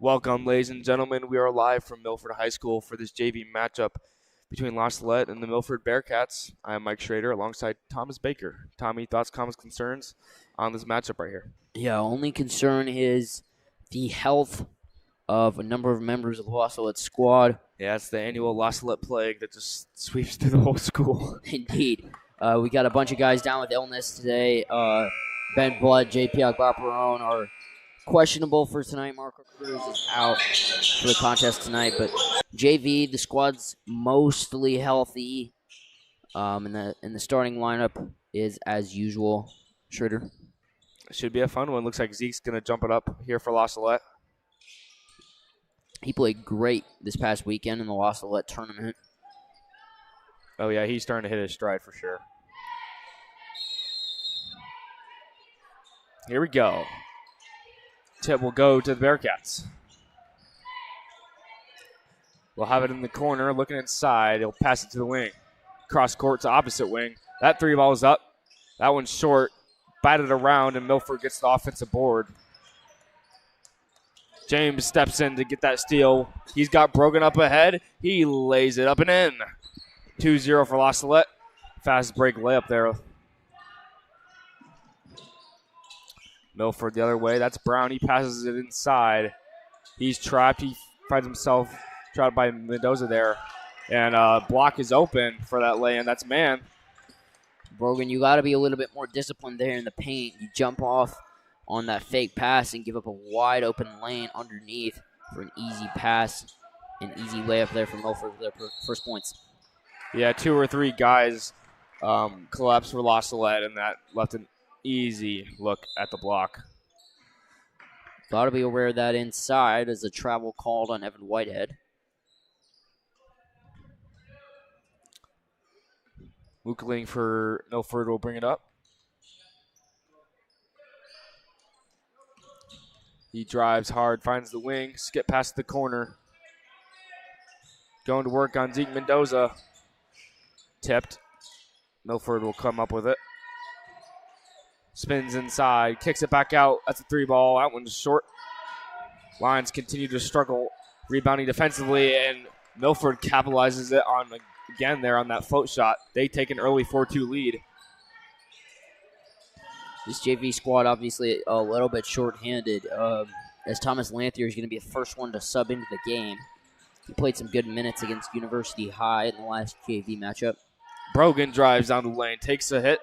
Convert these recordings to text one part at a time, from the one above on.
Welcome, ladies and gentlemen. We are live from Milford High School for this JV matchup between La Salette and the Milford Bearcats. I am Mike Schrader alongside Thomas Baker. Tommy, thoughts, comments, concerns on this matchup right here? Yeah, only concern is the health of a number of members of the La Salette squad. Yeah, it's the annual La Salette plague that just sweeps through the whole school. Indeed. We got a bunch of guys down with illness today. Ben Blood, JP Agbaperon are questionable for tonight. Marco Cruz is out for the contest tonight. But JV, the squad's mostly healthy. And the starting lineup is as usual. Schroeder. Should be a fun one. Looks like Zeke's going to jump it up here for La Salette. He played great this past weekend in the La Salette tournament. Oh, yeah, he's starting to hit his stride for sure. Here we go. Tip will go to the Bearcats. We'll have it in the corner, looking inside. He'll pass it to the wing. Cross court to opposite wing. That three ball is up. That one's short. Batted around, and Milford gets the offensive board. James steps in to get that steal. He's got Brogan up ahead. He lays it up and in. 2-0 for La Salette. Fast break layup there. Milford the other way. That's Brown. He passes it inside. He's trapped. He finds himself trapped by Mendoza there. And block is open for that lay-in. That's man. Brogan, you got to be a little bit more disciplined there in the paint. You jump off on that fake pass and give up a wide open lane underneath for an easy pass, an easy layup there for Milford for their first points. Yeah, 2 or 3 guys collapsed for La Salette, and that left an easy look at the block. Got to be aware of that inside as a travel called on Evan Whitehead. Mookling for Milford will bring it up. He drives hard, finds the wing, skip past the corner. Going to work on Zeke Mendoza. Tipped. Milford will come up with it. Spins inside, kicks it back out. That's a 3 ball. That one's short. Lions continue to struggle, rebounding defensively, and Milford capitalizes it on again there on that float shot. They take an early 4-2 lead. This JV squad obviously a little bit short-handed as Thomas Lanthier is going to be the first one to sub into the game. He played some good minutes against University High in the last JV matchup. Brogan drives down the lane, takes a hit.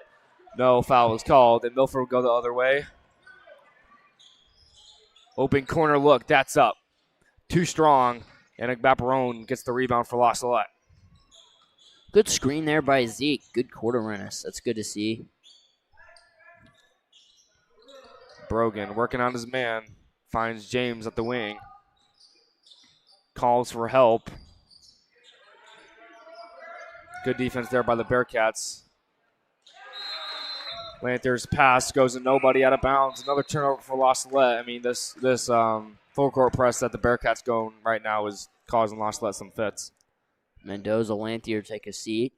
No foul is called, and Milford will go the other way. Open corner look, that's up. Too strong, and Agbaperon gets the rebound for La Salette. Good screen there by Zeke. Good court awareness. That's good to see. Brogan working on his man. Finds James at the wing. Calls for help. Good defense there by the Bearcats. Lanthier's pass goes to nobody, out of bounds. Another turnover for La Salette. I mean, this full court press that the Bearcats going right now is causing La Salette some fits. Mendoza, Lanthier take a seat.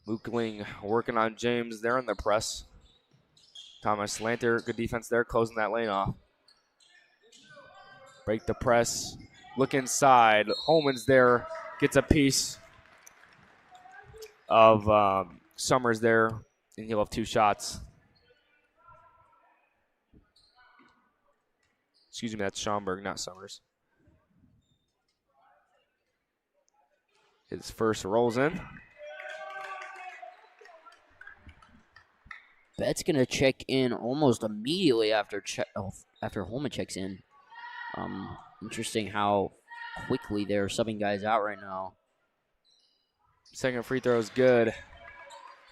Mookling working on James there in the press. Thomas Lanthier, good defense there, closing that lane off. Break the press. Look inside. Holman's there. Gets a piece of Summers there, and he'll have 2 shots. Excuse me, that's Schaumburg, not Summers. His first rolls in. Bet's going to check in almost immediately after Holman checks in. Interesting how quickly they're subbing guys out right now. Second free throw is good.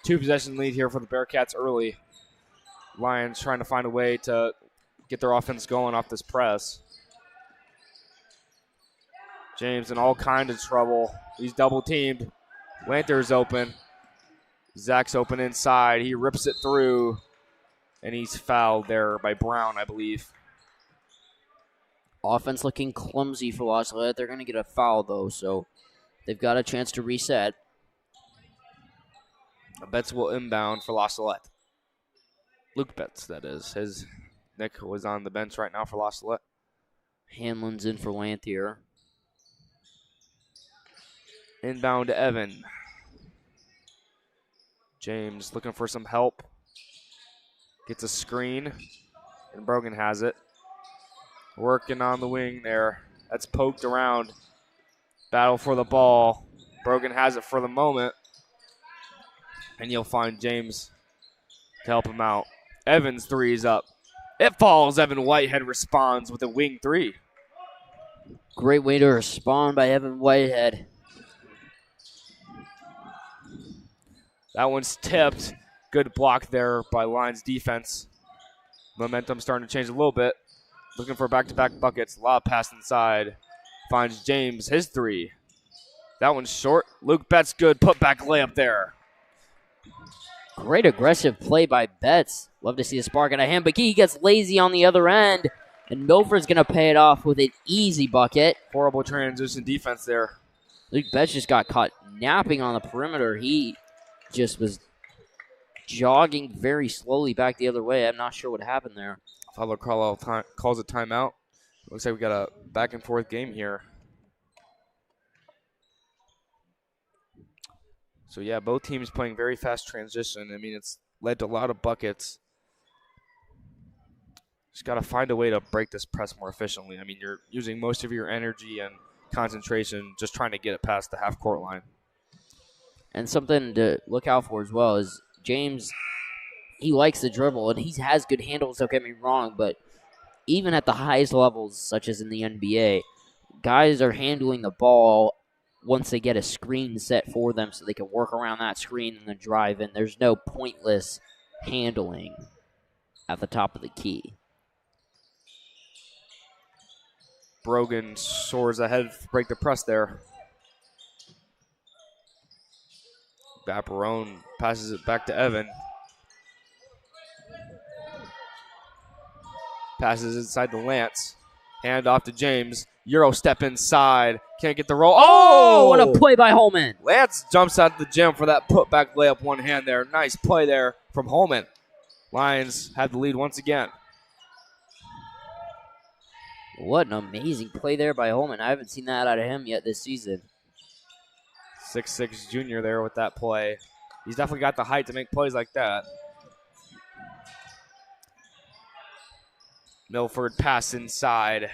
2-possession lead here for the Bearcats early. Lions trying to find a way to get their offense going off this press. James in all kinds of trouble. He's double teamed. Lanthier's open. Zach's open inside. He rips it through, and he's fouled there by Brown, I believe. Offense looking clumsy for La Salette. They're going to get a foul, though, so they've got a chance to reset. Betts will inbound for La Salette. Luke Betts, that is. Nick was on the bench right now for La Salette. Hanlon's in for Lanthier. Inbound to Evan. James looking for some help. Gets a screen, and Brogan has it. Working on the wing there. That's poked around. Battle for the ball. Brogan has it for the moment. And you'll find James to help him out. Evans' three is up. It falls. Evan Whitehead responds with a wing three. Great way to respond by Evan Whitehead. That one's tipped. Good block there by Lions defense. Momentum starting to change a little bit. Looking for back-to-back buckets. Lob pass inside. Finds James, his three. That one's short. Luke Betts, good putback layup there. Great aggressive play by Betts. Love to see a spark out of him, but he gets lazy on the other end, and Milford's going to pay it off with an easy bucket. Horrible transition defense there. Luke Betts just got caught napping on the perimeter. He just was jogging very slowly back the other way. I'm not sure what happened there. Father Carlisle calls a timeout. Looks like we got a back and forth game here. So yeah, both teams playing very fast transition. I mean, it's led to a lot of buckets. Just got to find a way to break this press more efficiently. I mean, you're using most of your energy and concentration just trying to get it past the half-court line. And something to look out for as well is James, he likes the dribble, and he has good handles, don't get me wrong, but even at the highest levels, such as in the NBA, guys are handling the ball once they get a screen set for them so they can work around that screen and then drive in. There's no pointless handling at the top of the key. Brogan soars ahead to break the press there. Baparone passes it back to Evan. Passes inside to Lance. Hand off to James. Euro step inside. Can't get the roll. Oh! What a play by Holman. Lance jumps out the gym for that putback layup, one hand there. Nice play there from Holman. Lions have the lead once again. What an amazing play there by Holman. I haven't seen that out of him yet this season. 6'6" junior there with that play. He's definitely got the height to make plays like that. Milford pass inside.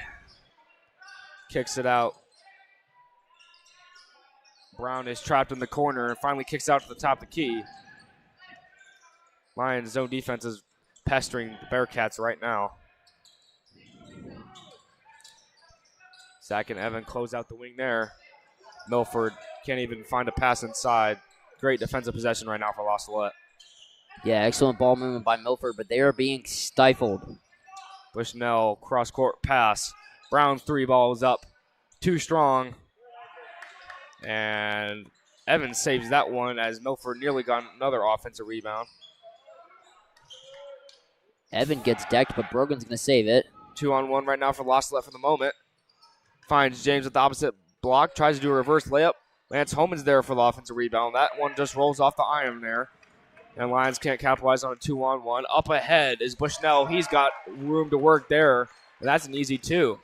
Kicks it out. Brown is trapped in the corner and finally kicks out to the top of the key. Lions zone defense is pestering the Bearcats right now. Zach and Evan close out the wing there. Milford can't even find a pass inside. Great defensive possession right now for La Salette. Yeah, excellent ball movement by Milford, but they are being stifled. Bushnell cross-court pass. Brown's three ball is up. Too strong. And Evans saves that one as Milford nearly got another offensive rebound. Evan gets decked, but Brogan's going to save it. 2-on-1 right now for La Salette for the moment. Finds James at the opposite block. Tries to do a reverse layup. Lance Holman's there for the offensive rebound. That one just rolls off the iron there. And Lions can't capitalize on a 2-on-1. Up ahead is Bushnell. He's got room to work there. And that's an easy two.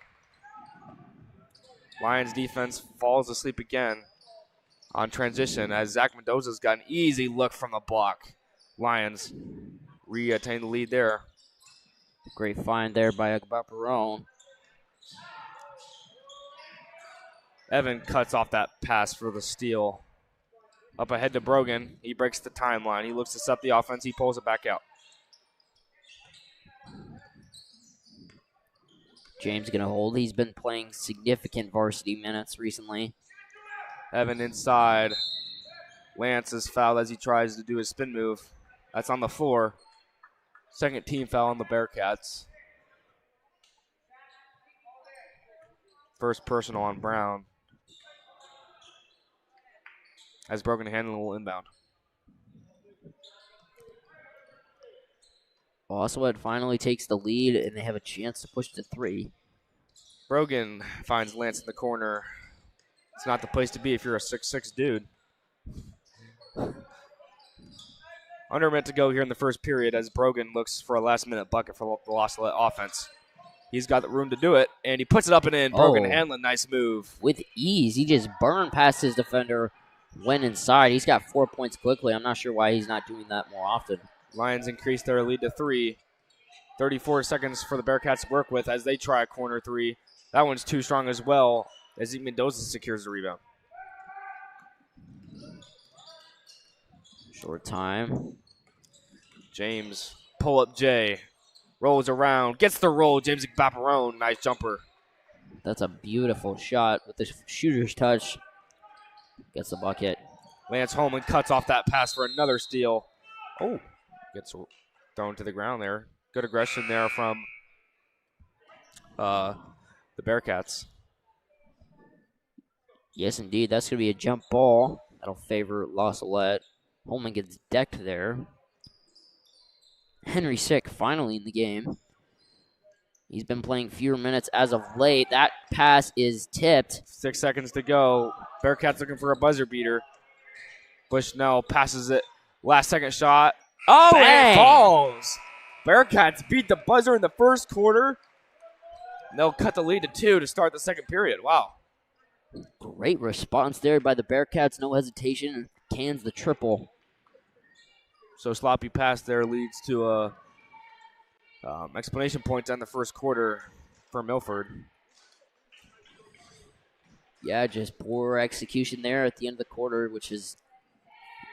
Lions defense falls asleep again on transition as Zach Mendoza's got an easy look from the block. Lions reattain the lead there. Great find there by Baparone. Evan cuts off that pass for the steal. Up ahead to Brogan. He breaks the timeline. He looks to set the offense. He pulls it back out. James going to hold. He's been playing significant varsity minutes recently. Evan inside. Lance is fouled as he tries to do his spin move. That's on the floor. Second team foul on the Bearcats. First personal on Brown. As Brogan handling a little inbound. Oswald finally takes the lead, and they have a chance to push to 3. Brogan finds Lance in the corner. It's not the place to be if you're a 6'6" dude. Under a minute to go here in the first period as Brogan looks for a last-minute bucket for the La Salette offense. He's got the room to do it, and he puts it up and in. Brogan Hanlon, nice move. With ease. He just burned past his defender, went inside. He's got 4 points quickly. I'm not sure why he's not doing that more often. Lions increase their lead to 3. 34 seconds for the Bearcats to work with as they try a corner 3. That one's too strong as well as Zeke Mendoza secures the rebound. Short time. James, pull up Jay. Rolls around, gets the roll. James Baparone, nice jumper. That's a beautiful shot with the shooter's touch. Gets the bucket. Lance Holman cuts off that pass for another steal. Oh, gets thrown to the ground there. Good aggression there from the Bearcats. Yes, indeed. That's going to be a jump ball. That'll favor La Salette. Holman gets decked there. Henry Sick finally in the game. He's been playing fewer minutes as of late. That pass is tipped. 6 seconds to go. Bearcats looking for a buzzer beater. Bushnell passes it. Last second shot. Oh, Bang! It falls. Bearcats beat the buzzer in the first quarter. And they'll cut the lead to 2 to start the second period. Wow. Great response there by the Bearcats. No hesitation. Cans the triple. So sloppy pass there leads to explanation points on the first quarter for Milford. Yeah, just poor execution there at the end of the quarter, which is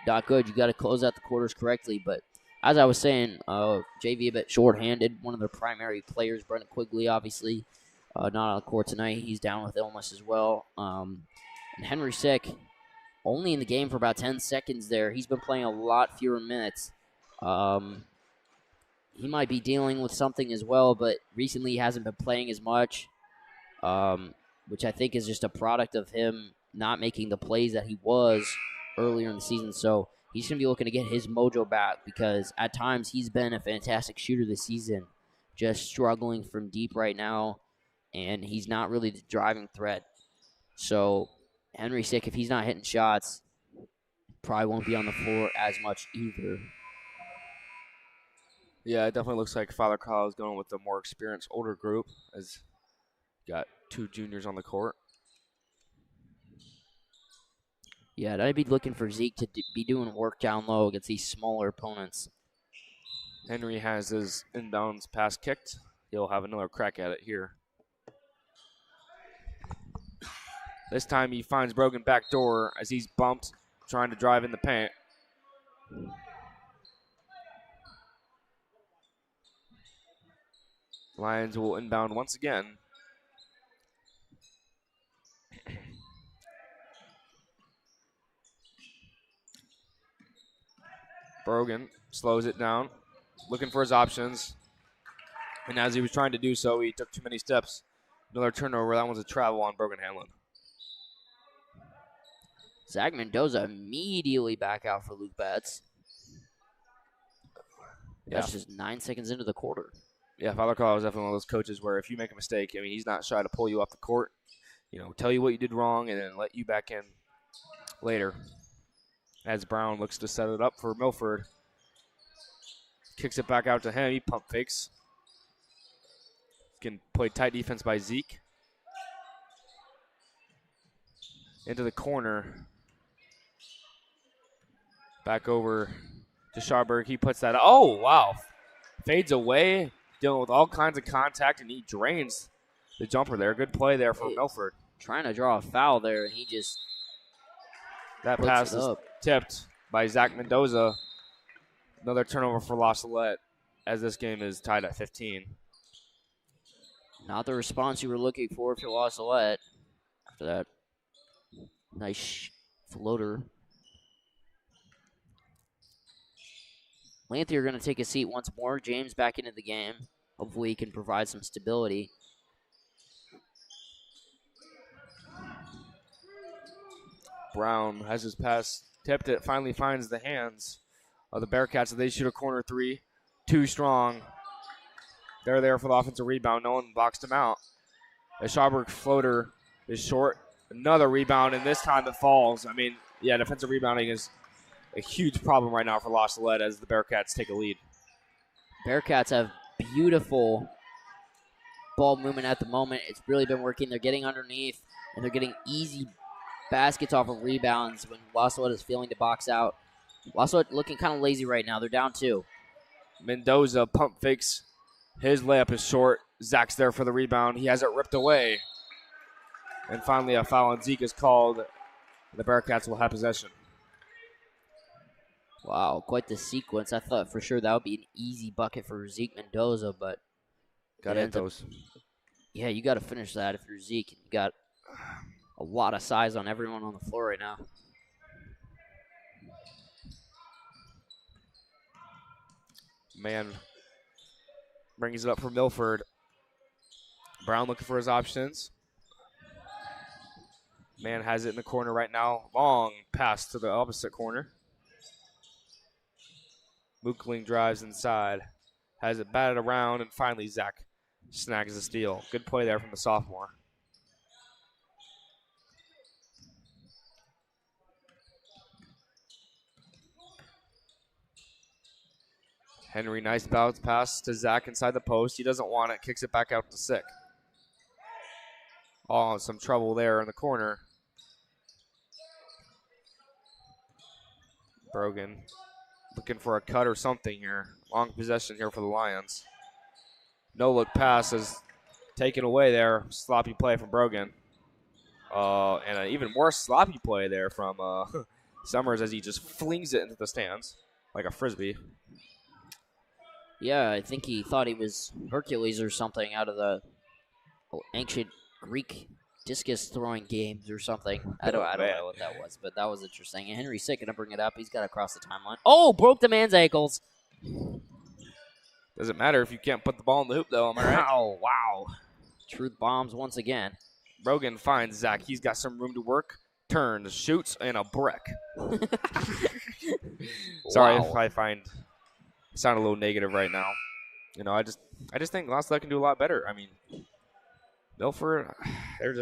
not good. You got to close out the quarters correctly. But as I was saying, JV a bit shorthanded. One of their primary players, Brendan Quigley, obviously not on the court tonight. He's down with illness as well. And Henry Sick, only in the game for about 10 seconds there. He's been playing a lot fewer minutes. He might be dealing with something as well, but recently he hasn't been playing as much, which I think is just a product of him not making the plays that he was earlier in the season. So he's going to be looking to get his mojo back because at times he's been a fantastic shooter this season, just struggling from deep right now, and he's not really the driving threat. So Henry Sick, if he's not hitting shots, probably won't be on the floor as much either. Yeah, it definitely looks like Father Kyle is going with the more experienced older group as got 2 juniors on the court. Yeah, I'd be looking for Zeke to be doing work down low against these smaller opponents. Henry has his inbounds pass kicked. He'll have another crack at it here. This time he finds Brogan back door as he's bumped, trying to drive in the paint. Lions will inbound once again. Brogan slows it down, looking for his options. And as he was trying to do so, he took too many steps. Another turnover. That one's a travel on Brogan Hanlon. Zach Mendoza immediately back out for Luke Betts. That's just 9 seconds into the quarter. Yeah, Father Carl is definitely one of those coaches where if you make a mistake, I mean, he's not shy to pull you off the court, tell you what you did wrong and then let you back in later. As Brown looks to set it up for Milford. Kicks it back out to him. He pump fakes. Can play tight defense by Zeke. Into the corner. Back over to Scharberg. He puts that. Oh, wow. Fades away. Dealing with all kinds of contact, and he drains the jumper there. Good play there for Milford. Trying to draw a foul there, and he just that pass is tipped by Zach Mendoza. Another turnover for La Salette as this game is tied at 15. Not the response you were looking for La Salette after that nice floater. Lanthier going to take a seat once more. James back into the game. Hopefully he can provide some stability. Brown has his pass tipped. It finally finds the hands of the Bearcats. They shoot a corner 3. Too strong. They're there for the offensive rebound. No one boxed him out. The Scharberg floater is short. Another rebound, and this time it falls. I mean, yeah, defensive rebounding is a huge problem right now for La Salette as the Bearcats take a lead. Bearcats have beautiful ball movement at the moment. It's really been working. They're getting underneath, and they're getting easy baskets off of rebounds when La Salette is failing to box out. La Salette looking kind of lazy right now. They're down 2. Mendoza pump fakes. His layup is short. Zach's there for the rebound. He has it ripped away. And finally, a foul on Zeke is called. The Bearcats will have possession. Wow, quite the sequence. I thought for sure that would be an easy bucket for Zeke Mendoza, but Got to hit those. Yeah, you got to finish that if you're Zeke. You got a lot of size on everyone on the floor right now. Man brings it up for Milford. Brown looking for his options. Man has it in the corner right now. Long pass to the opposite corner. Mookling drives inside. Has it batted around, and finally Zach snags the steal. Good play there from the sophomore. Henry, nice bounce pass to Zach inside the post. He doesn't want it, kicks it back out to Sick. Oh, some trouble there in the corner. Brogan looking for a cut or something here. Long possession here for the Lions. No look pass is taken away there. Sloppy play from Brogan. And an even more sloppy play there from Summers as he just flings it into the stands like a frisbee. Yeah, I think he thought he was Hercules or something out of the ancient Greek discus throwing games or something. I don't know what that was, but that was interesting. And Henry's sick, gonna bring it up. He's got to cross the timeline. Oh, broke the man's ankles. Doesn't matter if you can't put the ball in the hoop, though. Am I right? Oh, wow. Truth bombs once again. Brogan finds Zach. He's got some room to work. Turns, shoots, and a brick. Sorry if I sound a little negative right now. You know, I just think La Salette can do a lot better. I mean, Milford, they're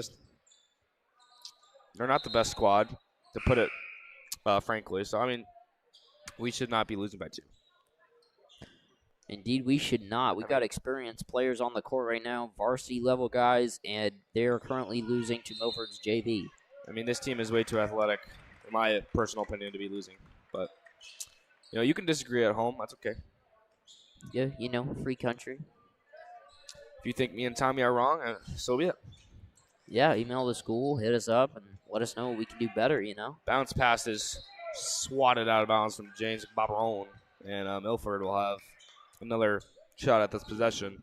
not the best squad, to put it frankly. So, I mean, we should not be losing by 2. Indeed, we should not. We've got experienced players on the court right now, varsity level guys, and they're currently losing to Milford's JV. I mean, this team is way too athletic, in my personal opinion, to be losing. But, you know, you can disagree at home. That's okay. Yeah, you know, free country. If you think me and Tommy are wrong, so be it. Yeah, email the school, hit us up, and let us know what we can do better, you know. Bounce pass is swatted out of bounds from James Barberone, and Milford will have another shot at this possession.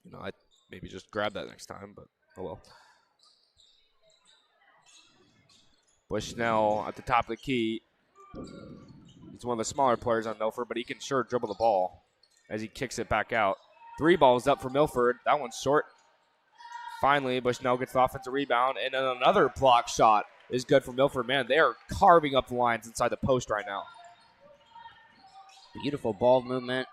You know, I'd maybe just grab that next time, but oh well. Bushnell at the top of the key. He's one of the smaller players on Milford, but he can sure dribble the ball as he kicks it back out. 3 balls up for Milford. That one's short. Finally, Bushnell gets the offensive rebound, and then another block shot is good for Milford. Man, they are carving up the lines inside the post right now. Beautiful ball movement.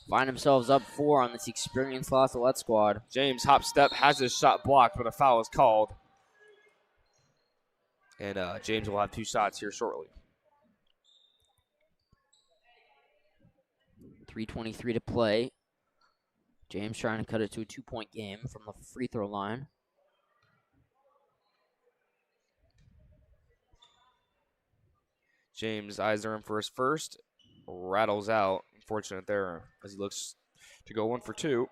Find themselves up 4 on this experienced La Salette squad. James hop step has his shot blocked, but a foul is called. And James will have 2 shots here shortly. 3:23 to play. James trying to cut it to a 2-point game from the free throw line. James eyes are in for his first. Rattles out. Unfortunate there as he looks to go 1 for 2.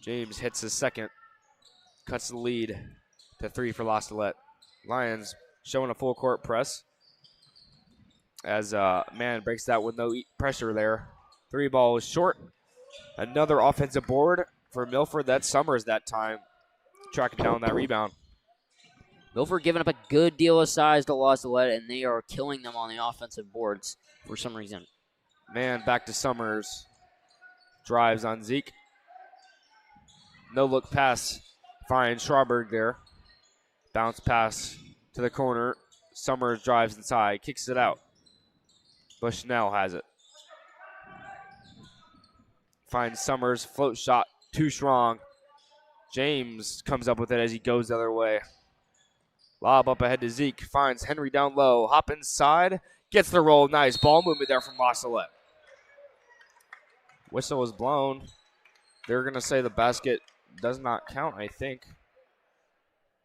James hits his second. Cuts the lead to 3 for La Salette. Lions showing a full court press. As man breaks that with no pressure there. 3 ball is short. Another offensive board for Milford. That's Summers that time. Tracking down that rebound. Milford giving up a good deal of size to La Salette, and they are killing them on the offensive boards for some reason. Man back to Summers. Drives on Zeke. No look pass. Finds Schwarberg there. Bounce pass to the corner. Summers drives inside. Kicks it out. Bushnell has it. finds Summers, float shot, too strong. James comes up with it as he goes the other way. Lob up ahead to Zeke, finds Henry down low, hop inside, gets the roll, nice ball movement there from Salette. Whistle was blown. They're going to say the basket does not count, I think.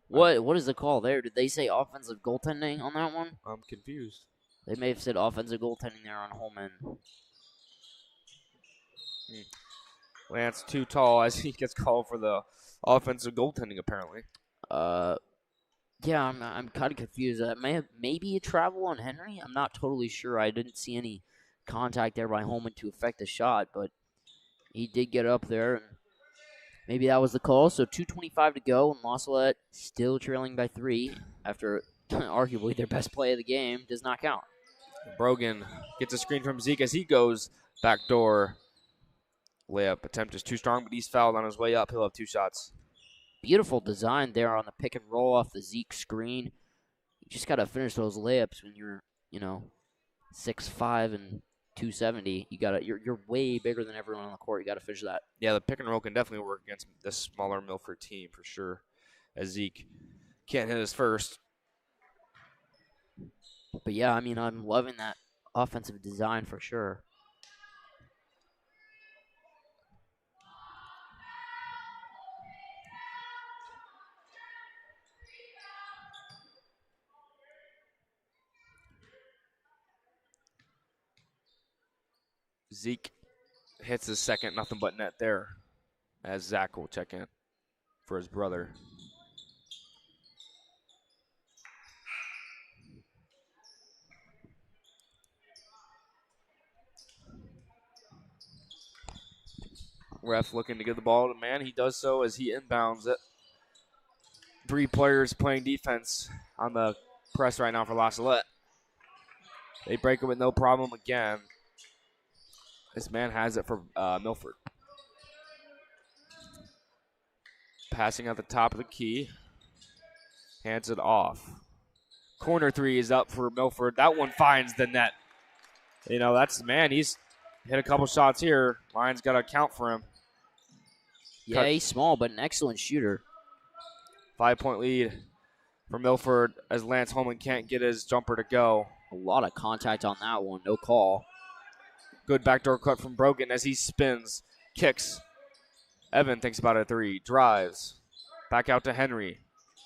What is the call there? Did they say offensive goaltending on that one? I'm confused. They may have said offensive goaltending there on Holman. Lance too tall as he gets called for the offensive goaltending, apparently. Yeah, I'm kind of confused. Maybe a travel on Henry. I'm not totally sure. I didn't see any contact there by Holman to affect the shot, but he did get up there, and maybe that was the call. So 2:25 to go, and Salette still trailing by 3 after arguably their best play of the game does not count. Brogan gets a screen from Zeke as he goes backdoor. Layup attempt is too strong, but he's fouled on his way up. He'll have 2 shots. Beautiful design there on the pick and roll off the Zeke screen. You just got to finish those layups when you're, 6'5" and 270. You're way bigger than everyone on the court. You got to finish that. Yeah, the pick and roll can definitely work against this smaller Milford team for sure. As Zeke can't hit his first. But yeah, I'm loving that offensive design for sure. Zeke hits his second, nothing but net there, as Zach will check in for his brother. Ref looking to give the ball to man. He does so as he inbounds it. 3 players playing defense on the press right now for Salette. They break it with no problem again. This man has it for Milford. Passing at the top of the key. Hands it off. Corner 3 is up for Milford. That one finds the net. He's hit a couple shots here. Lions got to account for him. Yeah, he's small, but an excellent shooter. 5-point lead for Milford as Lance Holman can't get his jumper to go. A lot of contact on that one. No call. Good backdoor cut from Brogan as he spins, kicks. Evan thinks about a 3, drives. Back out to Henry.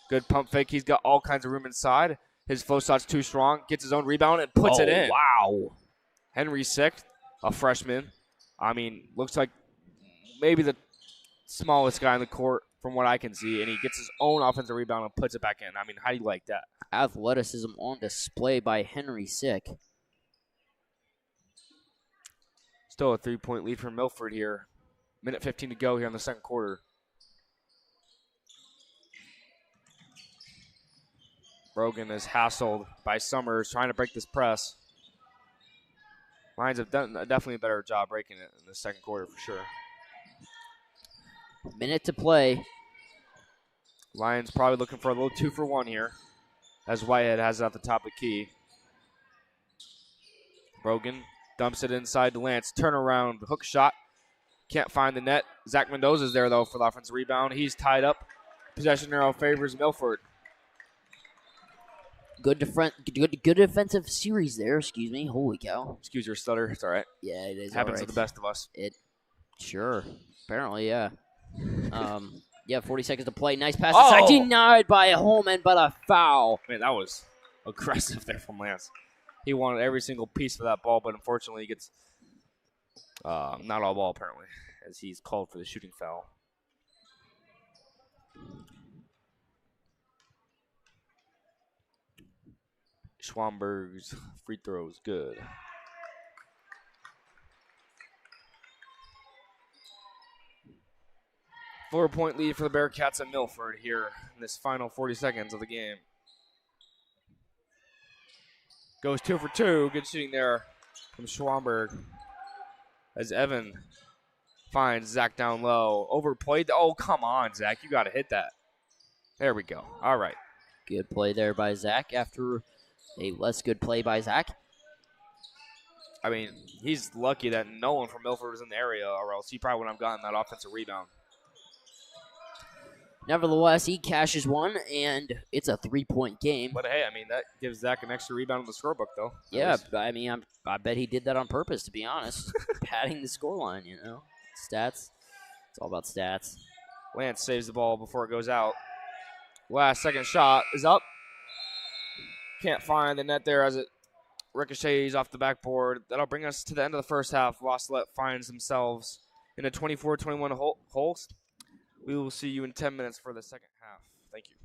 Good pump fake. He's got all kinds of room inside. His flow shot's too strong. Gets his own rebound and puts it in. Wow. Henry sixth, a freshman. Looks like maybe the smallest guy on the court from what I can see, and he gets his own offensive rebound and puts it back in. How do you like that? Athleticism on display by Henry Sick. Still a 3-point lead for Milford here. Minute 15 to go here in the second quarter. Brogan is hassled by Summers trying to break this press. Lions have done definitely a better job breaking it in the second quarter for sure. Minute to play. Lions probably looking for a little 2-for-1 here as Whitehead has it at the top of the key. Brogan dumps it inside to Lance. Turnaround, hook shot. Can't find the net. Zach Mendoza's there, though, for the offensive rebound. He's tied up. Possession arrow favors Milford. Good defensive series there. Excuse me. Holy cow. Excuse your stutter. It's all right. Yeah, it is. Happens to the best of us. Sure. Apparently, yeah. 40 seconds to play. Nice pass. Oh! Denied by Holman, but a foul. Man, that was aggressive there from Lance. He wanted every single piece of that ball, but unfortunately he gets not all ball, apparently, as he's called for the shooting foul. Schwamberg's free throw is good. Four-point lead for the Bearcats at Milford here in this final 40 seconds of the game. Goes 2 for 2. Good shooting there from Schwamberg. As Evan finds Zach down low. Overplayed. Oh, come on, Zach. You got to hit that. There we go. All right. Good play there by Zach after a less good play by Zach. I mean, he's lucky that no one from Milford was in the area, or else he probably wouldn't have gotten that offensive rebound. Nevertheless, he cashes one, and it's a 3-point game. But hey, I mean, that gives Zach an extra rebound in the scorebook, though. Yeah, I mean, I bet he did that on purpose, to be honest. Padding the scoreline, Stats. It's all about stats. Lance saves the ball before it goes out. Last second shot is up. Can't find the net there as it ricochets off the backboard. That'll bring us to the end of the first half. Salette finds themselves in a 24-21 hole. We will see you in 10 minutes for the second half. Thank you.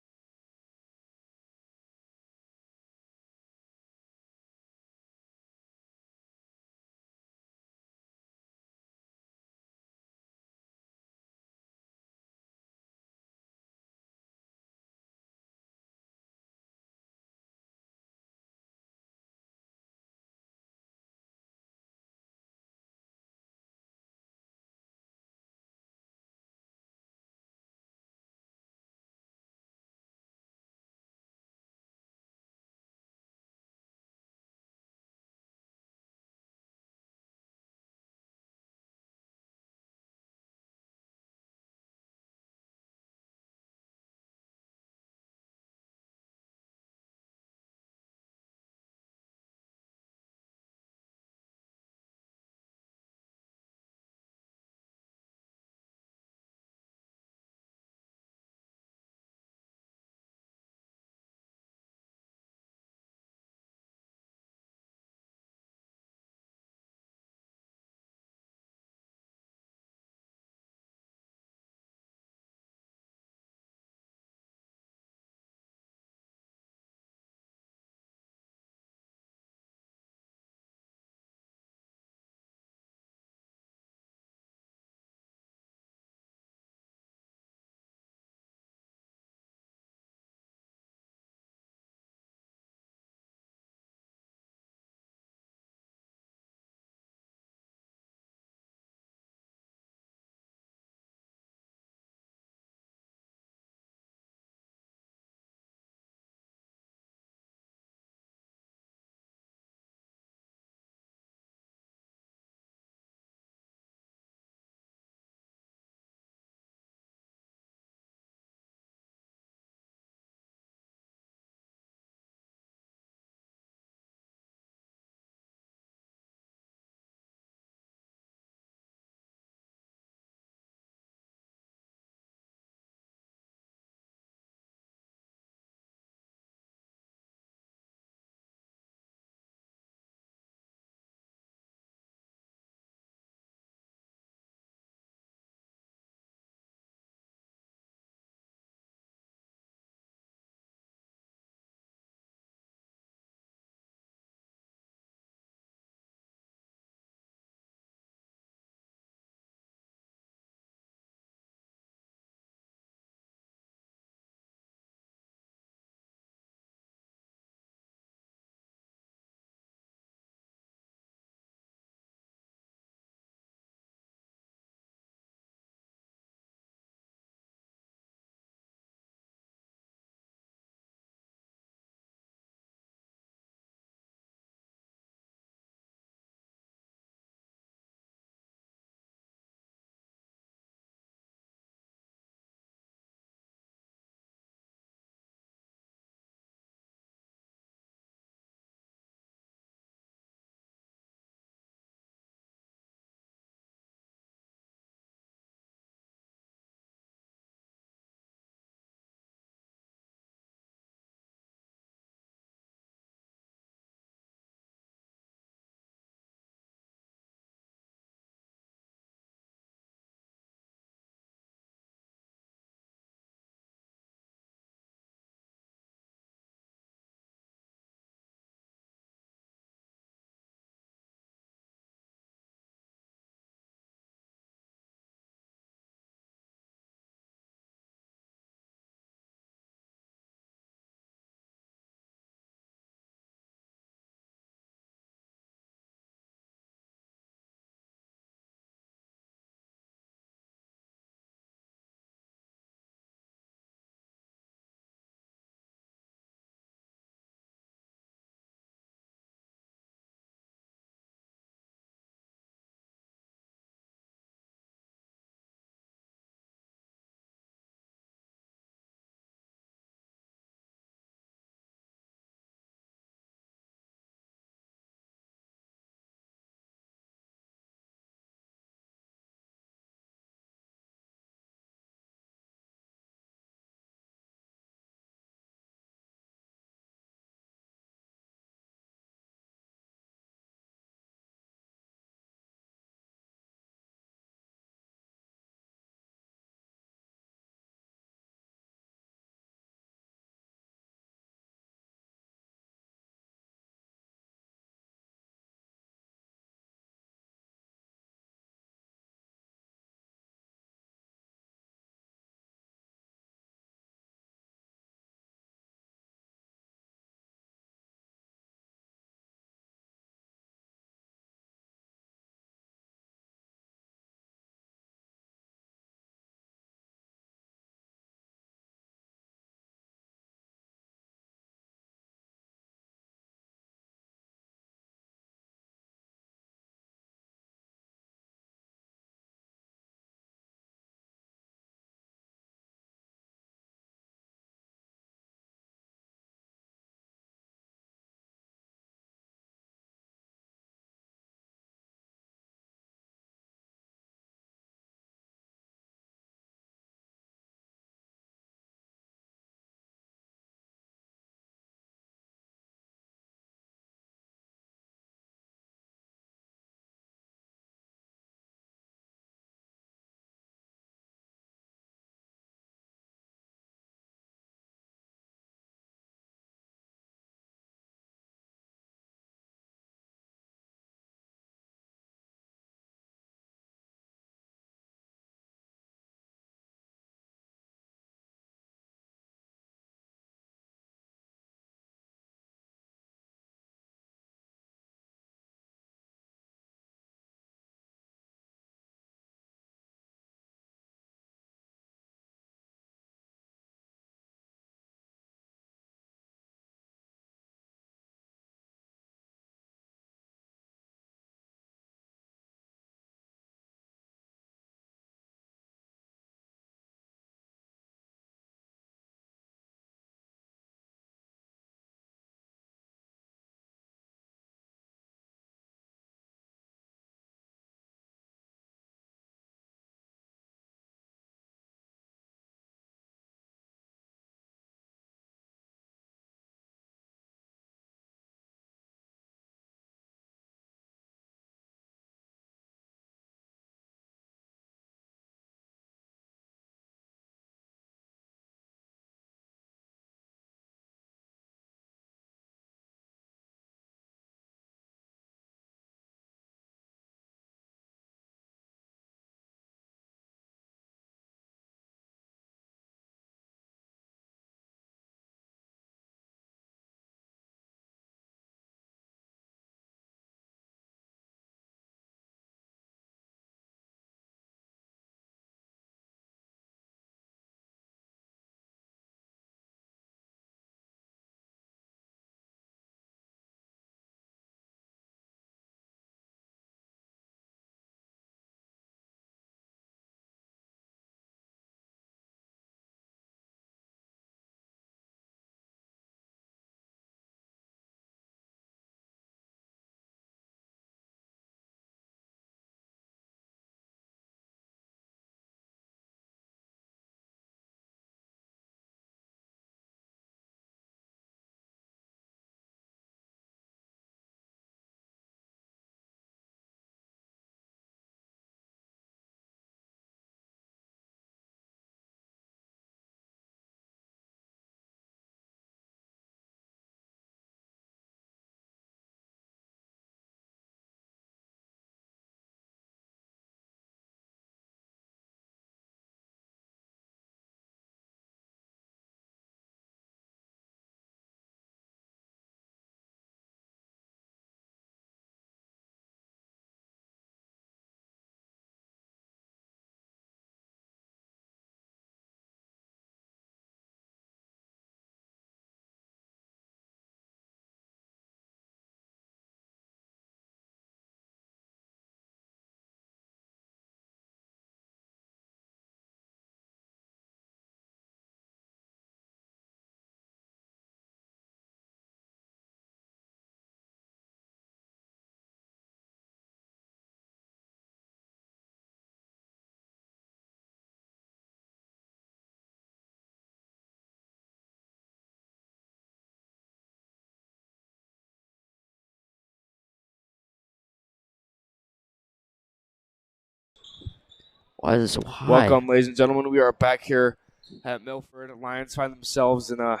Why is it so high? Welcome, ladies and gentlemen. We are back here at Milford. Lions find themselves in a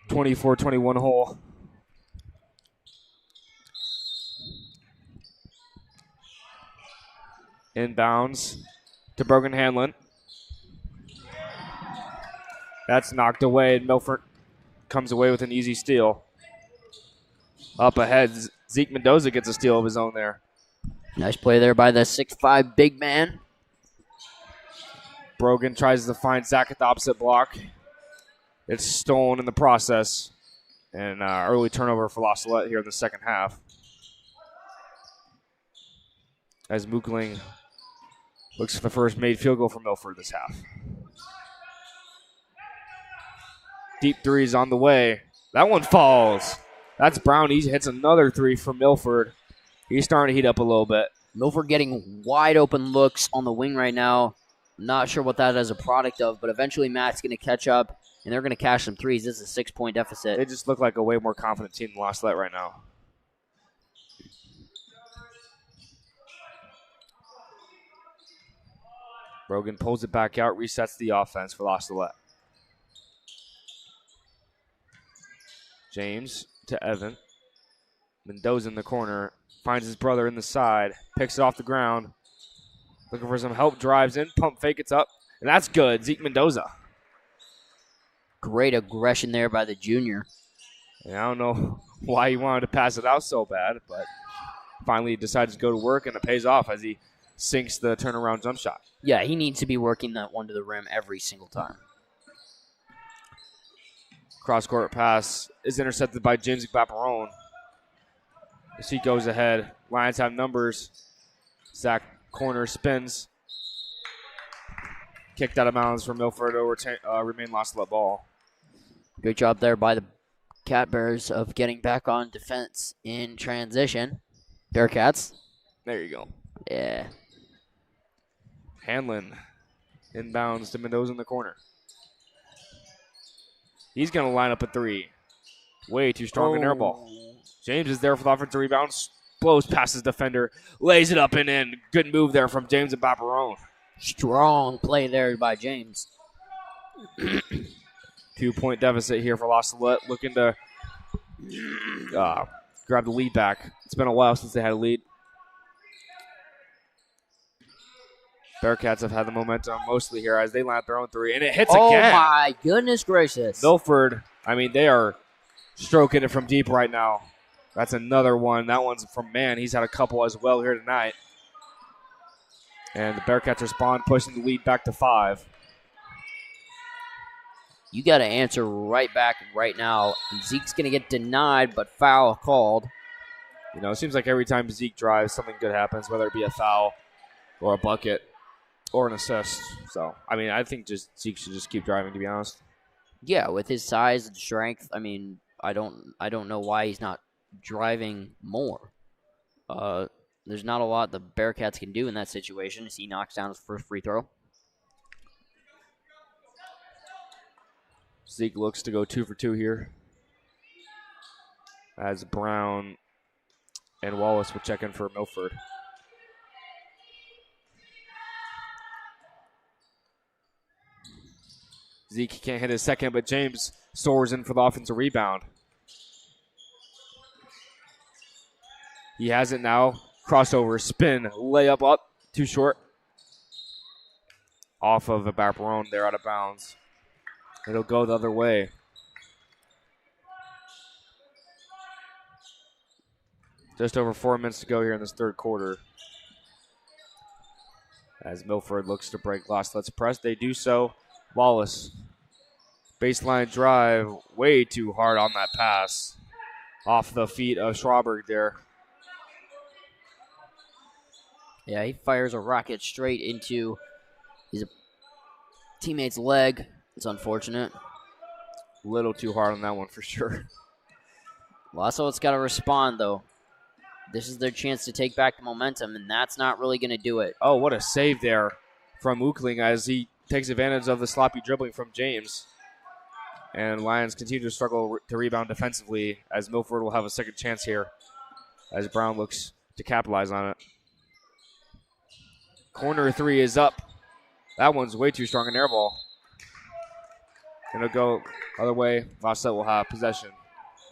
24-21 hole. Inbounds to Brogan Hanlon. That's knocked away, and Milford comes away with an easy steal. Up ahead, Zeke Mendoza gets a steal of his own there. Nice play there by the 6'5" big man. Brogan tries to find Zach at the opposite block. It's stolen in the process. And early turnover for La Salette here in the second half. As Mookling looks for the first made field goal for Milford this half. Deep threes on the way. That one falls. That's Brown. He hits another three from Milford. He's starting to heat up a little bit. Milford getting wide open looks on the wing right now. Not sure what that is a product of, but eventually Matt's going to catch up, and they're going to cash some threes. This is a 6-point deficit. They just look like a way more confident team than La Salette right now. Brogan pulls it back out, resets the offense for La Salette. James to Evan. Mendoza in the corner. Finds his brother in the side. Picks it off the ground. Looking for some help. Drives in. Pump fake. It's up. And that's good. Zeke Mendoza. Great aggression there by the junior. And I don't know why he wanted to pass it out so bad, but finally he decides to go to work, and it pays off as he sinks the turnaround jump shot. Yeah, he needs to be working that one to the rim every single time. Cross-court pass is intercepted by James Baparone. As he goes ahead, Lions have numbers. Zach corner spins. Kicked out of bounds for Milford to remain La Salette ball. Great job there by the Cat Bears of getting back on defense in transition. Bearcats. There you go. Yeah. Hanlon inbounds to Mendoza in the corner. He's going to line up a three. Way too strong an air ball. James is there for the offensive rebound. Blows past his defender. Lays it up and in. Good move there from James and Baparone. Strong play there by James. 2-point deficit here for La Salette. Looking to grab the lead back. It's been a while since they had a lead. Bearcats have had the momentum mostly here as they line up their own three. And it hits again. Oh, my goodness gracious. Milford, I mean, they are stroking it from deep right now. That's another one. That one's from Mann. He's had a couple as well here tonight. And the Bearcats respond, pushing the lead back to 5. You got to answer right back right now. Zeke's going to get denied, but foul called. You know, it seems like every time Zeke drives, something good happens, whether it be a foul or a bucket or an assist. So, I mean, I think just Zeke should just keep driving, to be honest. Yeah, with his size and strength, I mean, I don't know why he's not driving more. There's not a lot the Bearcats can do in that situation as he knocks down his first free throw. Zeke looks to go 2 for 2 here. As Brown and Wallace will check in for Milford. Zeke can't hit his second, but James soars in for the offensive rebound. He has it now. Crossover, spin, layup up, too short. Off of a Baparone, they're out of bounds. It'll go the other way. Just over 4 minutes to go here in this third quarter. As Milford looks to break La Salette's press, they do so. Wallace, baseline drive, way too hard on that pass. Off the feet of Schraberg there. Yeah, he fires a rocket straight into his teammate's leg. It's unfortunate. A little too hard on that one for sure. La Salette's got to respond, though. This is their chance to take back the momentum, and that's not really going to do it. Oh, what a save there from Mookling as he takes advantage of the sloppy dribbling from James. And Lions continue to struggle to rebound defensively as Milford will have a second chance here as Brown looks to capitalize on it. Corner three is up. That one's way too strong, an air ball. Gonna go other way. Salette will have possession.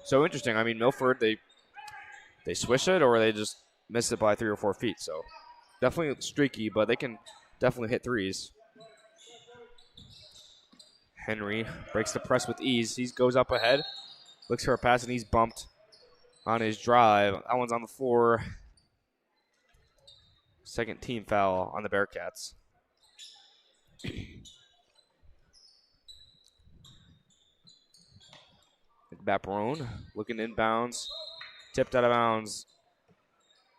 So interesting. I mean, Milford, they swish it or they just miss it by 3 or 4 feet. So definitely streaky, but they can definitely hit threes. Henry breaks the press with ease. He goes up ahead, looks for a pass, and he's bumped on his drive. That one's on the floor. Second team foul on the Bearcats. Baparone looking inbounds. Tipped out of bounds.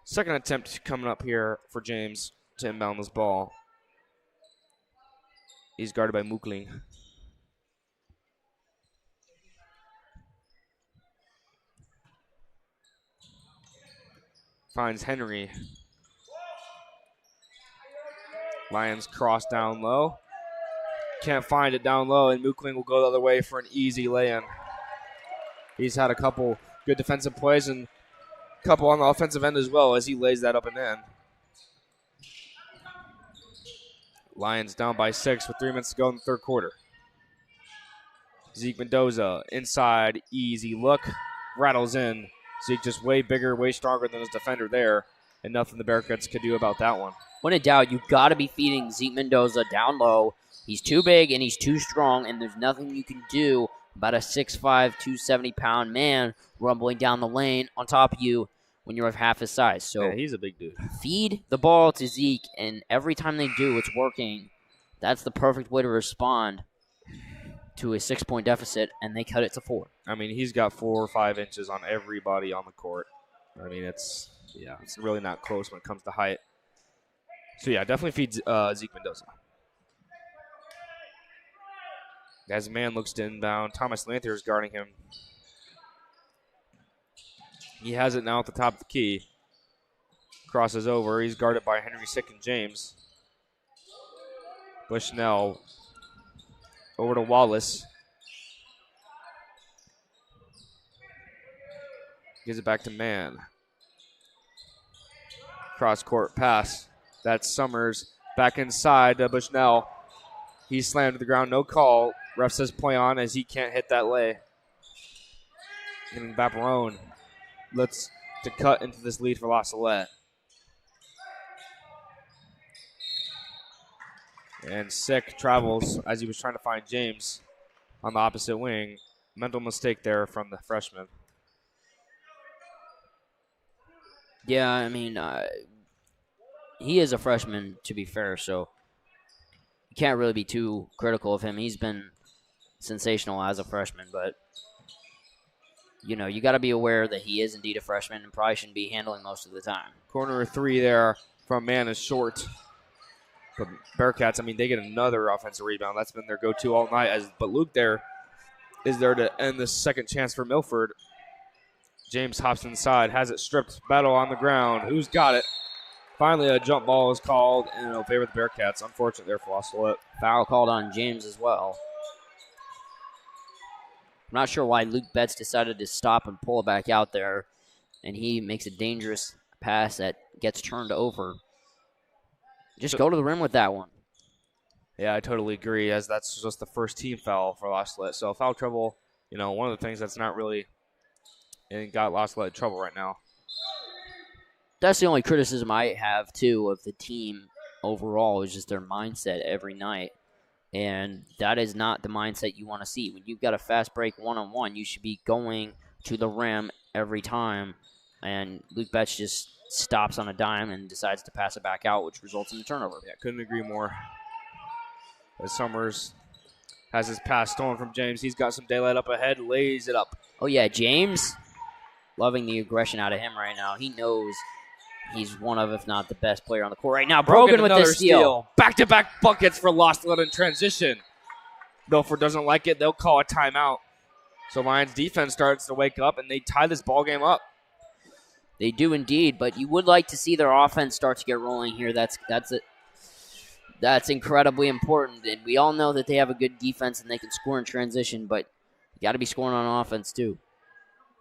Second attempt coming up here for James to inbound this ball. He's guarded by Mookling. Finds Henry. Lions cross down low. Can't find it down low, and Mookling will go the other way for an easy lay-in. He's had a couple good defensive plays and a couple on the offensive end as well as he lays that up and in. Lions down by 6 with 3 minutes to go in the third quarter. Zeke Mendoza inside, easy look, rattles in. Zeke just way bigger, way stronger than his defender there, and nothing the Bearcats could do about that one. When in doubt, you've got to be feeding Zeke Mendoza down low. He's too big and he's too strong, and there's nothing you can do about a 6'5", 270-pound man rumbling down the lane on top of you when you're of half his size. So yeah, he's a big dude. Feed the ball to Zeke, and every time they do, it's working. That's the perfect way to respond to a 6-point deficit, and they cut it to 4. I mean, he's got 4 or 5 inches on everybody on the court. I mean, it's really not close when it comes to height. So, yeah, definitely feeds Zeke Mendoza. As a man looks to inbound, Thomas Lanther is guarding him. He has it now at the top of the key. Crosses over. He's guarded by Henry Sick and James. Bushnell over to Wallace. Gives it back to Mann. Cross-court pass. That's Summers back inside to Bushnell. He's slammed to the ground. No call. Ref says play on as he can't hit that lay. And Vaparone looks to cut into this lead for La Salette. And Sick travels as he was trying to find James on the opposite wing. Mental mistake there from the freshman. Yeah, I mean, he is a freshman, to be fair, so you can't really be too critical of him. He's been sensational as a freshman, but, you know, you got to be aware that he is indeed a freshman and probably shouldn't be handling most of the time. Corner 3 there from Mann is short. But Bearcats, I mean, they get another offensive rebound. That's been their go-to all night. But Luke there is there to end the second chance for Milford. James hops inside, has it stripped. Battle on the ground. Who's got it? Finally, a jump ball is called in favor of the Bearcats. Unfortunate there for La Salette. Foul called on James as well. I'm not sure why Luke Betts decided to stop and pull it back out there, and he makes a dangerous pass that gets turned over. Just go to the rim with that one. Yeah, I totally agree, as that's just the first team foul for La Salette. So foul trouble, you know, one of the things that's not really got La Salette in trouble right now. That's the only criticism I have, too, of the team overall is just their mindset every night. And that is not the mindset you want to see. When you've got a fast break one-on-one, you should be going to the rim every time. And Luke Betts just stops on a dime and decides to pass it back out, which results in a turnover. Yeah, couldn't agree more. As Summers has his pass stolen from James. He's got some daylight up ahead, lays it up. Oh, yeah, James, loving the aggression out of him right now. He knows he's one of, if not the best player on the court right now. Brogan with the steal. Back-to-back buckets for La Salette in transition. Milford doesn't like it. They'll call a timeout. So Lions defense starts to wake up, and they tie this ball game up. They do indeed, but you would like to see their offense start to get rolling here. That's incredibly important, and we all know that they have a good defense and they can score in transition, but you got to be scoring on offense too.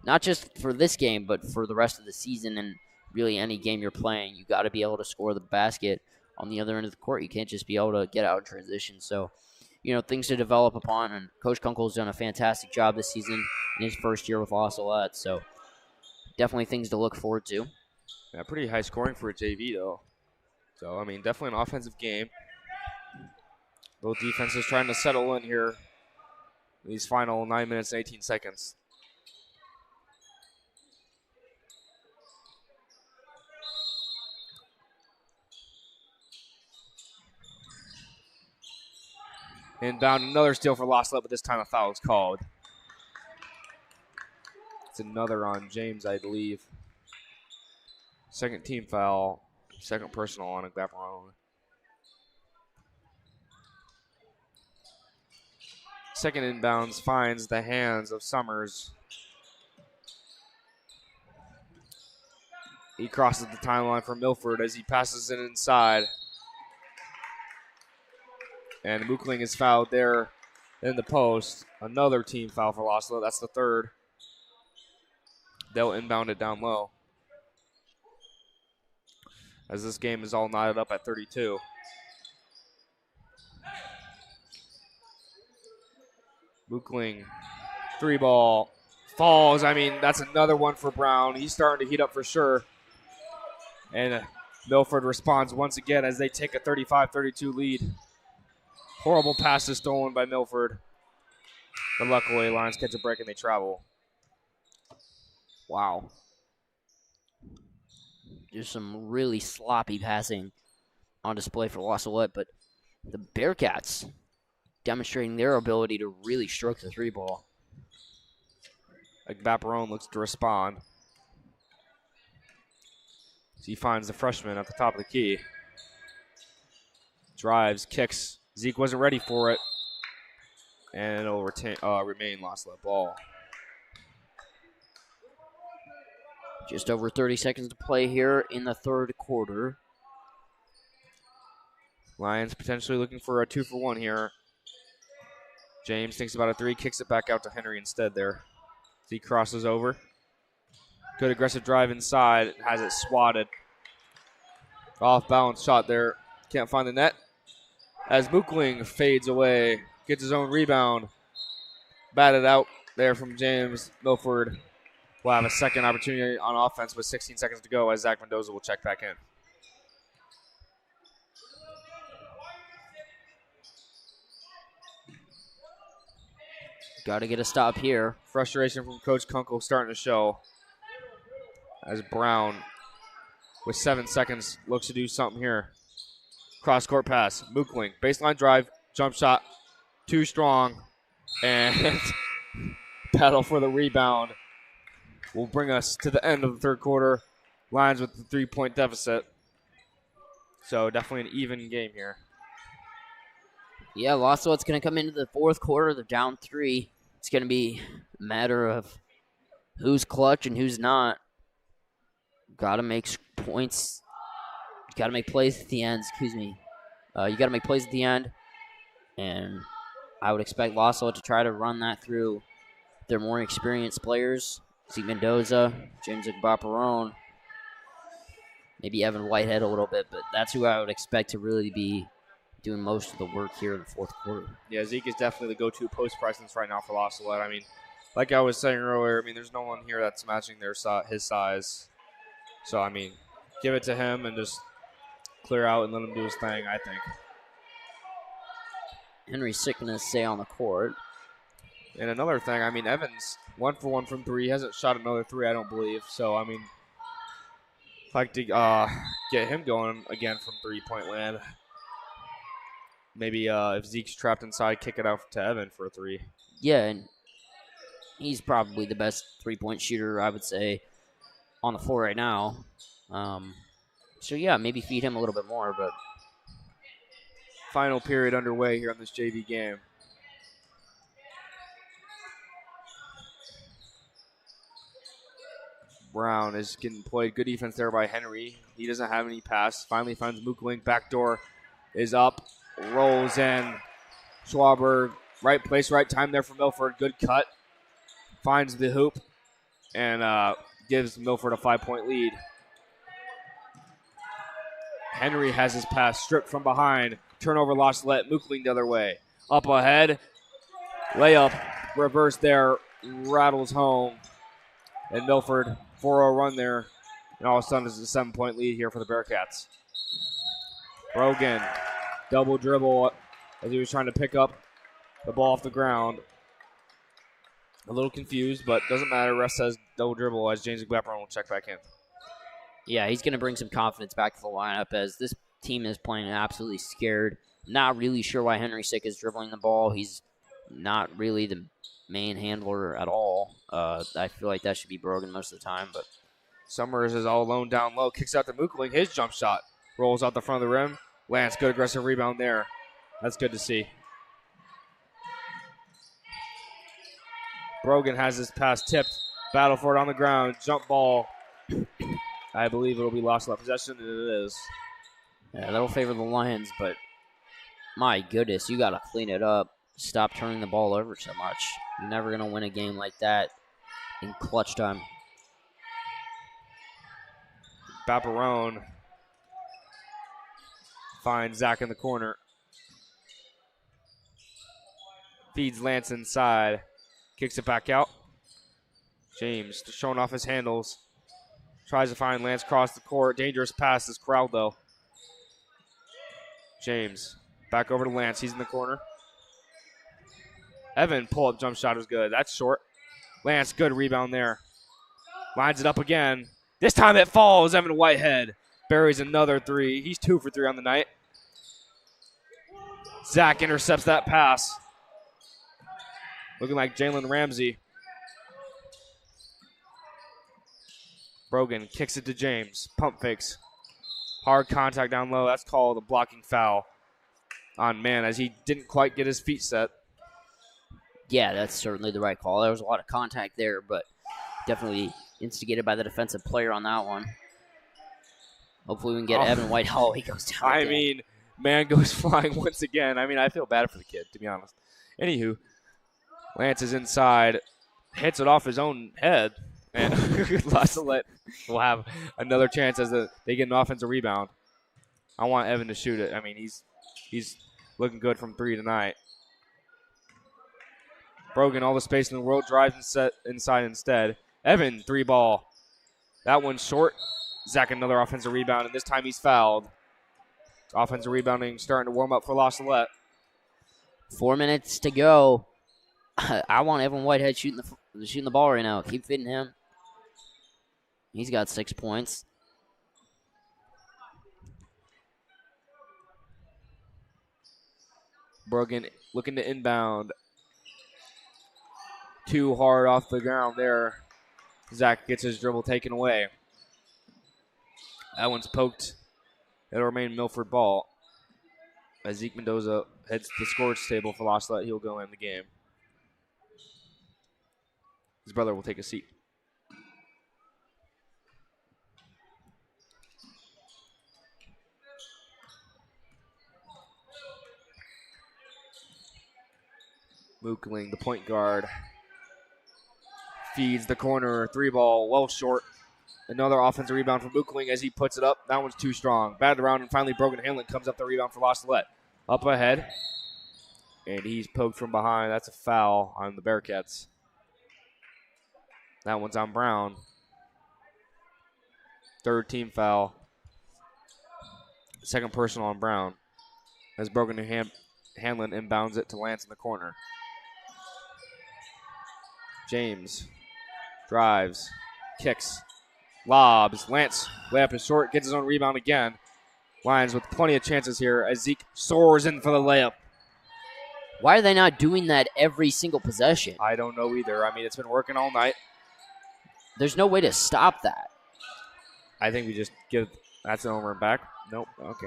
Not just for this game, but for the rest of the season and really any game you're playing. You got to be able to score the basket on the other end of the court. You can't just be able to get out in transition. So, things to develop upon. And Coach Kunkel's done a fantastic job this season in his first year with Salette. So, definitely things to look forward to. Yeah, pretty high scoring for a JV, though. So, I mean, definitely an offensive game. Both defenses trying to settle in here in these final 9 minutes and 18 seconds. Inbound, another steal for Salette, but this time a foul is called. It's another on James, I believe. Second team foul, second personal on Agbaparone. Second inbounds finds the hands of Summers. He crosses the timeline for Milford as he passes it inside. And Mookling is fouled there in the post. Another team foul for Salette. That's the third. They'll inbound it down low, as this game is all knotted up at 32. Mookling, 3-ball, falls. I mean, that's another one for Brown. He's starting to heat up for sure. And Milford responds once again as they take a 35-32 lead. Horrible pass is stolen by Milford. But luckily, Lions catch a break and they travel. Wow. Just some really sloppy passing on display for Salette, but the Bearcats demonstrating their ability to really stroke the 3-ball. Agbaparone looks to respond. He finds the freshman at the top of the key. Drives, kicks. Zeke wasn't ready for it. And it'll remain Salette ball. Just over 30 seconds to play here in the third quarter. Lions potentially looking for a 2-for-1 here. James thinks about a 3, kicks it back out to Henry instead there. Zeke crosses over. Good aggressive drive inside. Has it swatted. Off balance shot there. Can't find the net. As Mookling fades away. Gets his own rebound. Batted out there from James. Milford will have a second opportunity on offense with 16 seconds to go as Zach Mendoza will check back in. Got to get a stop here. Frustration from Coach Kunkel starting to show as Brown, with 7 seconds, looks to do something here. Cross-court pass, Mookling, baseline drive, jump shot, too strong, and battle for the rebound will bring us to the end of the third quarter. Lions with the 3-point deficit. So definitely an even game here. Yeah, Salette's going to come into the fourth quarter. They're down 3. It's going to be a matter of who's clutch and who's not. Got to make points. Got to make plays at the end. Excuse me. You got to make plays at the end. And I would expect Salette to try to run that through their more experienced players. Zeke Mendoza, James Agbaparone, maybe Evan Whitehead a little bit, but that's who I would expect to really be doing most of the work here in the fourth quarter. Yeah, Zeke is definitely the go-to post presence right now for Salette. I mean, like I was saying earlier, I mean, there's no one here that's matching his size. So, I mean, give it to him and just clear out and let him do his thing, I think. Henry's sick going to stay on the court. And another thing, I mean, Evans, 1-for-1 from 3. He hasn't shot another 3, I don't believe. So, I mean, I'd like to get him going again from 3-point land. Maybe if Zeke's trapped inside, kick it out to Evan for a 3. Yeah, and he's probably the best 3-point shooter, I would say, on the floor right now. So, yeah, maybe feed him a little bit more. But final period underway here on this JV game. Brown is getting played. Good defense there by Henry. He doesn't have any pass. Finally finds Mookling. Backdoor is up. Rolls in. Schwaber, right place, right time there for Milford. Good cut. Finds the hoop and gives Milford a 5-point lead. Henry has his pass stripped from behind. Turnover, La Salette. Mookling the other way. Up ahead. Layup. Reverse there. Rattles home. And Milford, 4-0 run there. And all of a sudden, it's a 7-point lead here for the Bearcats. Brogan, double dribble as he was trying to pick up the ball off the ground. A little confused, but doesn't matter. Ref says double dribble as James Blackburn will check back in. Yeah, he's going to bring some confidence back to the lineup as this team is playing absolutely scared. Not really sure why Henry Sick is dribbling the ball. He's not really the main handler at all. I feel like that should be Brogan most of the time, but Summers is all alone down low. Kicks out to Mookling. His jump shot rolls out the front of the rim. Lance, good aggressive rebound there. That's good to see. Brogan has his pass tipped. Battle for it on the ground. Jump ball. I believe it'll be lost left possession, and it is. yeah, that'll favor the Lions, but my goodness, you got to clean it up. Stop turning the ball over so much. You're never going to win a game like that in clutch time. Baparone finds Zach in the corner. Feeds Lance inside. Kicks it back out. James showing off his handles. Tries to find Lance across the court. Dangerous pass is corralled though. James back over to Lance. He's in the corner. Evan pull-up jump shot is good. That's short. Lance, good rebound there. Lines it up again. This time it falls. Evan Whitehead buries another three. He's 2 for 3 on the night. Zach intercepts that pass. Looking like Jalen Ramsey. Brogan kicks it to James. Pump fakes. Hard contact down low. That's called a blocking foul on man as he didn't quite get his feet set. Yeah, that's certainly the right call. There was a lot of contact there, but definitely instigated by the defensive player on that one. Hopefully we can get Evan White. Oh, he goes down. I mean, man goes flying once again. I mean, I feel bad for the kid, to be honest. Anywho, Lance is inside, hits it off his own head, and La Salette will have another chance as they get an offensive rebound. I want Evan to shoot it. I mean, he's looking good from 3 tonight. Brogan, all the space in the world, drives and set inside instead. Evan, 3 ball. That one's short. Zach, another offensive rebound, and this time he's fouled. Offensive rebounding starting to warm up for La Salette. 4 minutes to go. I want Evan Whitehead shooting the ball right now. Keep fitting him. He's got 6 points. Brogan looking to inbound. Too hard off the ground there. Zach gets his dribble taken away. That one's poked. It'll remain Milford ball. As Zeke Mendoza heads to the scores table for La Salette, he'll go in the game. His brother will take a seat. Mookling, the point guard, feeds the corner. 3 ball, well short. Another offensive rebound from Mookling as he puts it up. That one's too strong. Batted around, and finally Brogan Hanlon comes up the rebound for La Salette. Up ahead, and he's poked from behind. That's a foul on the Bearcats. That one's on Brown. 3rd team foul. 2nd personal on Brown. As Brogan Hanlon inbounds it to Lance in the corner. James drives, kicks, lobs. Lance, layup is short, gets his own rebound again. Lions with plenty of chances here as Zeke soars in for the layup. Why are they not doing that every single possession? I don't know either. I mean, it's been working all night. There's no way to stop that. I think we just give that's an over and back. Nope. Okay.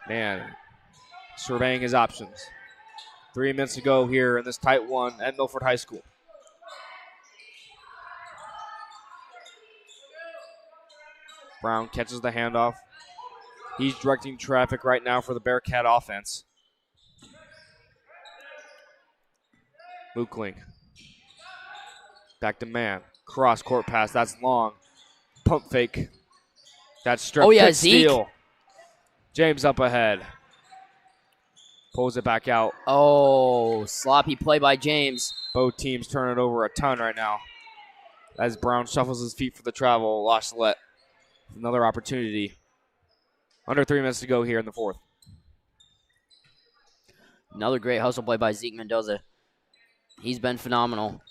Man, surveying his options. 3 minutes to go here in this tight one at Milford High School. Brown catches the handoff. He's directing traffic right now for the Bearcat offense. Mookling. Back to man. Cross court pass. That's long. pump fake. That strip. Oh, yeah, Quick Zeke. steal. James up ahead. Pulls it back out. Oh, sloppy play by James. Both teams turn it over a ton right now. As Brown shuffles his feet for the travel, lost Salette. Another opportunity. Under 3 minutes to go here in the fourth. Another great hustle play by Zeke Mendoza. He's been phenomenal.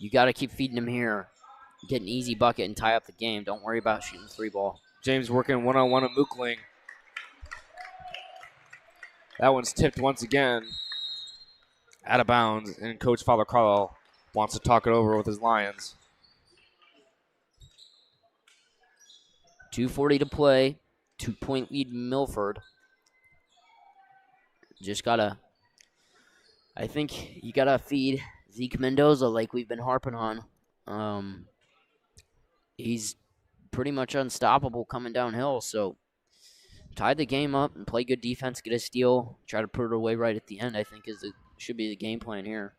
You got to keep feeding him here. Get an easy bucket and tie up the game. Don't worry about shooting the 3-ball. James working one-on-one at Mookling. That one's tipped once again. Out of bounds, and Coach Father Carlisle wants to talk it over with his Lions. 2:40 to play. 2-point lead Milford. I think you gotta feed Zeke Mendoza like we've been harping on. He's pretty much unstoppable coming downhill, so tie the game up and play good defense, get a steal, try to put it away right at the end, I think should be the game plan here.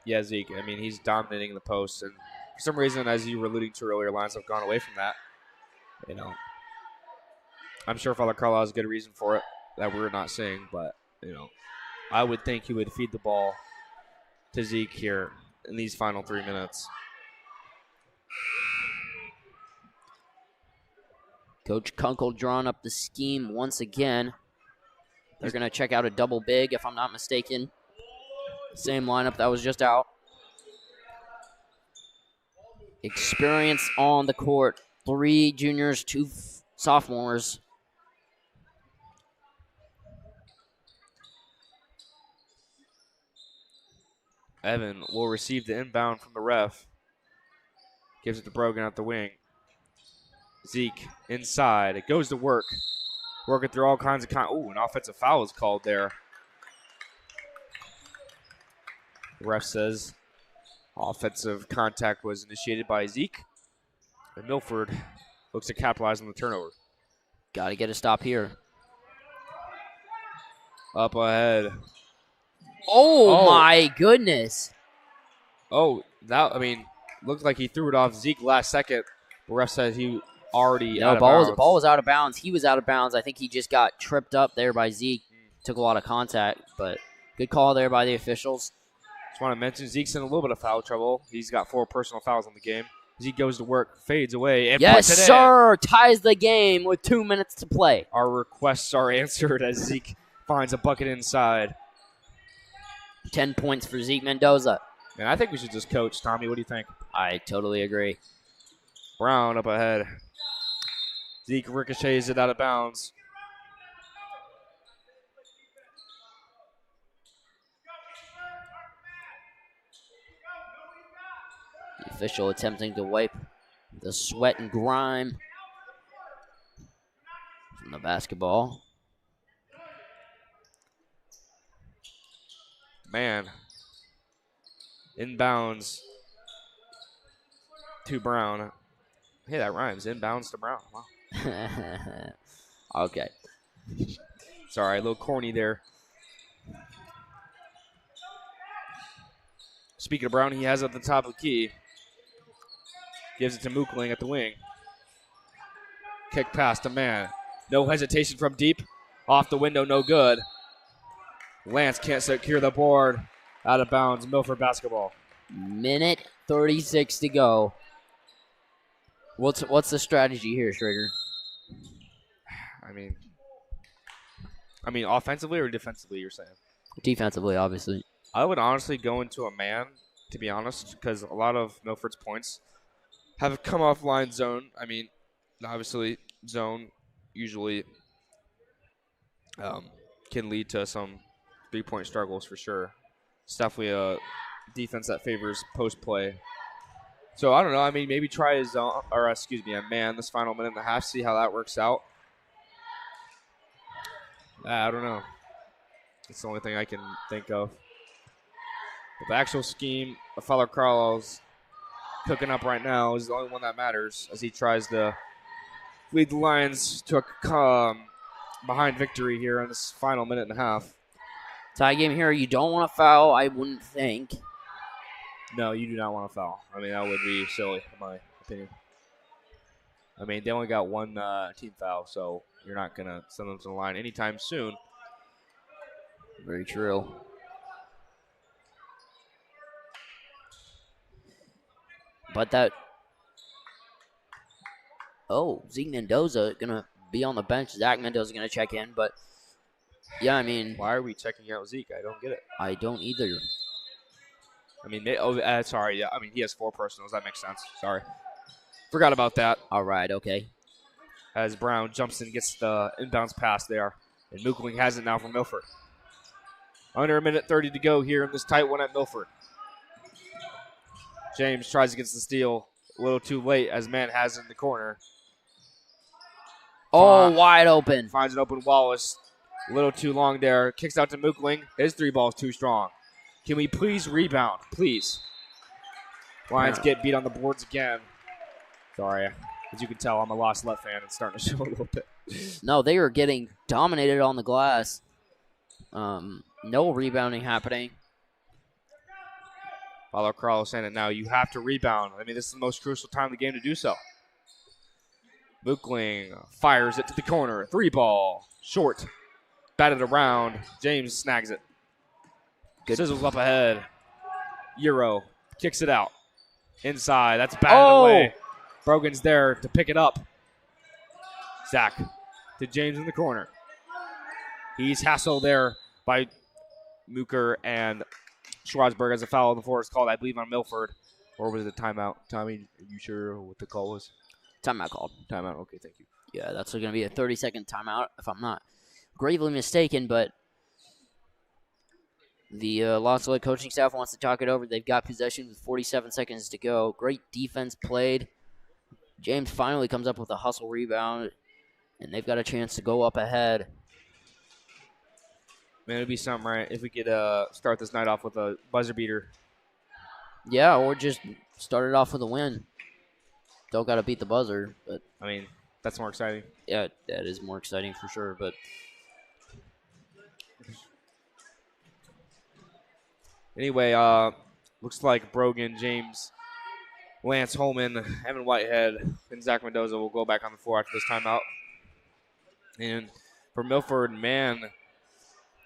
Yeah, Zeke. I mean, he's dominating the post, and for some reason, as you were alluding to earlier, Lions have gone away from that. You know, I'm sure Father Carlisle has a good reason for it that we're not seeing, but I would think he would feed the ball to Zeke here in these final 3 minutes. Coach Kunkel drawing up the scheme once again. They're going to check out a double big, if I'm not mistaken. Same lineup that was just out. Experience on the court. 3 juniors, 2 sophomores. Evan will receive the inbound from the ref. Gives it to Brogan at the wing. Zeke inside. It goes to work. Working through all kinds of an offensive foul is called there. The ref says offensive contact was initiated by Zeke. And Milford looks to capitalize on the turnover. Got to get a stop here. Up ahead. Oh, my goodness. Looked like he threw it off Zeke last second. The ref says he already ball was out of bounds. He was out of bounds. I think he just got tripped up there by Zeke. Took a lot of contact, but good call there by the officials. Just want to mention Zeke's in a little bit of foul trouble. He's got 4 personal fouls on the game. Zeke goes to work, fades away, and yes, puts it sir. Ties the game with 2 minutes to play. Our requests are answered as Zeke finds a bucket inside. 10 points for Zeke Mendoza. And I think we should just coach. Tommy, what do you think? I totally agree. Brown up ahead. Zeke ricochets it out of bounds. The official attempting to wipe the sweat and grime from the basketball. Man. Inbounds to Brown. Hey, that rhymes. Inbounds to Brown. Wow. Okay. Sorry, a little corny there. Speaking of Brown, he has it at the top of the key. Gives it to Mookling at the wing. Kick past a man. No hesitation from deep. Off the window, no good. Lance can't secure the board. Out of bounds, Milford basketball. Minute 36 to go. What's the strategy here, Schrager? I mean, offensively or defensively, you're saying? Defensively, obviously. I would honestly go into a man, to be honest, because a lot of Milford's points have come off line zone. I mean, obviously, zone usually can lead to some 3-point struggles for sure. It's definitely a defense that favors post play. So I don't know. I mean, maybe try a zone, or a man this final minute and a half. See how that works out. I don't know. It's the only thing I can think of. But the actual scheme of Father Carlisle's cooking up right now is the only one that matters as he tries to lead the Lions to a behind victory here in this final minute and a half. Tie game here. You don't want to foul, I wouldn't think. No, you do not want to foul. I mean, that would be silly, in my opinion. I mean, they only got one team foul, so you're not going to send them to the line anytime soon. Very true. But that... Oh, Zeke Mendoza going to be on the bench. Zach Mendoza going to check in, but... Yeah, I mean... Why are we checking out Zeke? I don't get it. I don't either. I mean, sorry. Yeah, I mean, he has 4 personals. That makes sense. Sorry. Forgot about that. All right, okay. As Brown jumps in, gets the inbounds pass there. And Mookling has it now for Milford. Under a minute 30 to go here in this tight one at Milford. James tries to get the steal. A little too late as man has it in the corner. Oh, wide open. Finds an open Wallace. A little too long there. Kicks out to Mookling. His 3 ball is too strong. Can we please rebound? Please. Lions get beat on the boards again. Sorry. As you can tell, I'm a Lost Left fan. It's starting to show a little bit. No, they were getting dominated on the glass. No rebounding happening. Father Carlos saying it now. You have to rebound. I mean, this is the most crucial time of the game to do so. Mookling fires it to the corner. 3 ball. Short. Batted around. James snags it. Good. Sizzles up ahead. Euro kicks it out. Inside. That's batted away. Brogan's there to pick it up. Zach to James in the corner. He's hassled there by Mooker and Schwarzberg as a foul on the floor is called, I believe, on Milford. Or was it timeout? Tommy, are you sure what the call was? Timeout called. Timeout. Okay, thank you. Yeah, that's going to be a 30-second timeout if I'm not gravely mistaken, but the Los Angeles coaching staff wants to talk it over. They've got possession with 47 seconds to go. Great defense played. James finally comes up with a hustle rebound, and they've got a chance to go up ahead. Man, it'd be something, right, if we could start this night off with a buzzer beater. Yeah, or just start it off with a win. Don't got to beat the buzzer, but I mean, that's more exciting. Yeah, that is more exciting for sure, but anyway, looks like Brogan, James, Lance Holman, Evan Whitehead, and Zach Mendoza will go back on the floor after this timeout. And for Milford, man,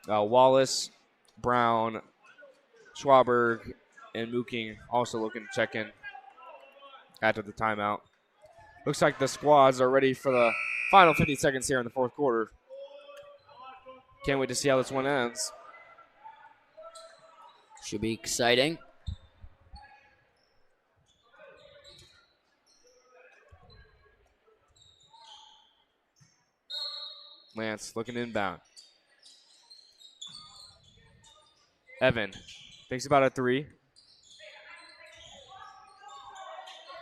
Wallace, Brown, Schwaberg, and Mooking also looking to check in after the timeout. Looks like the squads are ready for the final 50 seconds here in the fourth quarter. Can't wait to see how this one ends. Should be exciting. Lance looking inbound. Evan thinks about a 3.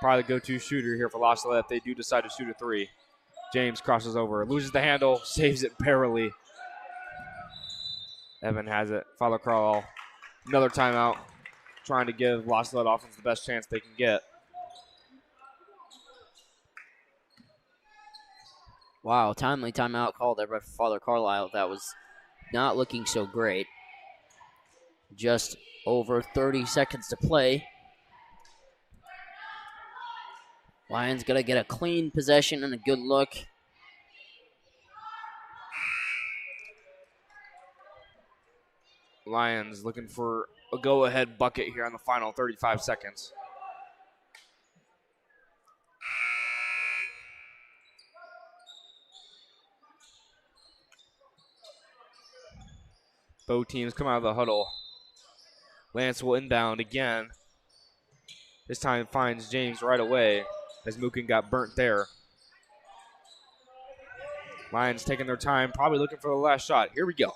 Probably the go-to shooter here for La Salette if they do decide to shoot a 3. James crosses over, loses the handle, saves it barely. Evan has it. Father Carl, another timeout, trying to give La Salette offense the best chance they can get. Wow, timely timeout called there by Father Carlisle. That was not looking so great. Just over 30 seconds to play. Lions going to get a clean possession and a good look. Lions looking for a go-ahead bucket here on the final 35 seconds. Both teams come out of the huddle. Lance will inbound again. This time finds James right away as Mookin got burnt there. Lions taking their time, probably looking for the last shot. Here we go.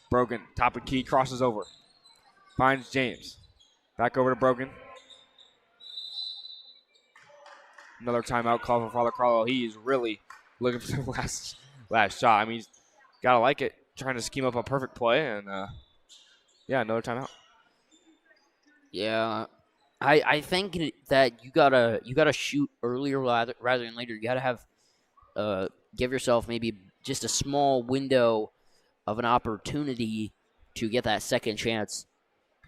Brogan, top of key, crosses over. Finds James. Back over to Brogan. Another timeout call for Father Carlo. He's really looking for the last shot. I mean, he's got to like it. Trying to scheme up a perfect play, and yeah, another timeout. Yeah, I think that you gotta shoot earlier rather than later. You gotta have give yourself maybe just a small window of an opportunity to get that second chance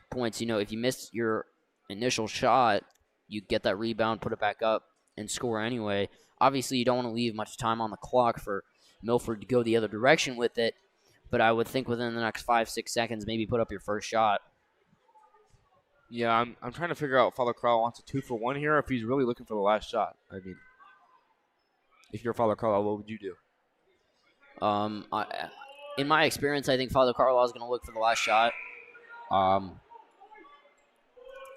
points. You know, if you miss your initial shot, you get that rebound, put it back up, and score anyway. Obviously, you don't want to leave much time on the clock for Milford to go the other direction with it, but I would think within the next 5-6 seconds, maybe put up your first shot. Yeah, I'm trying to figure out if Father Carl wants a 2-for-1 here, or if he's really looking for the last shot. I mean, if you're Father Carl, what would you do? In my experience, I think Father Carlisle is going to look for the last shot.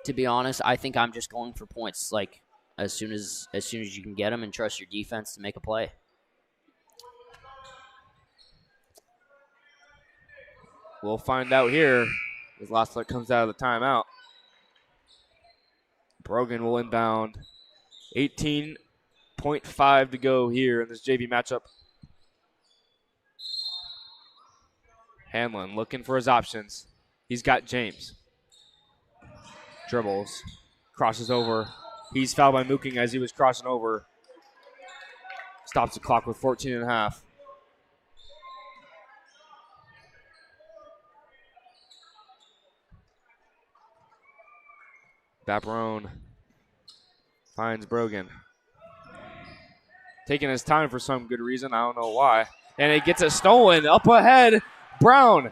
To be honest, I think I'm just going for points, like as soon as you can get them, and trust your defense to make a play. We'll find out here as Laslett comes out of the timeout. Brogan will inbound. 18.5 to go here in this JV matchup. Hanlon looking for his options. He's got James. Dribbles. Crosses over. He's fouled by Mooking as he was crossing over. Stops the clock with 14.5. Baparone finds Brogan. Taking his time for some good reason. I don't know why. And it gets it stolen. Up ahead, Brown.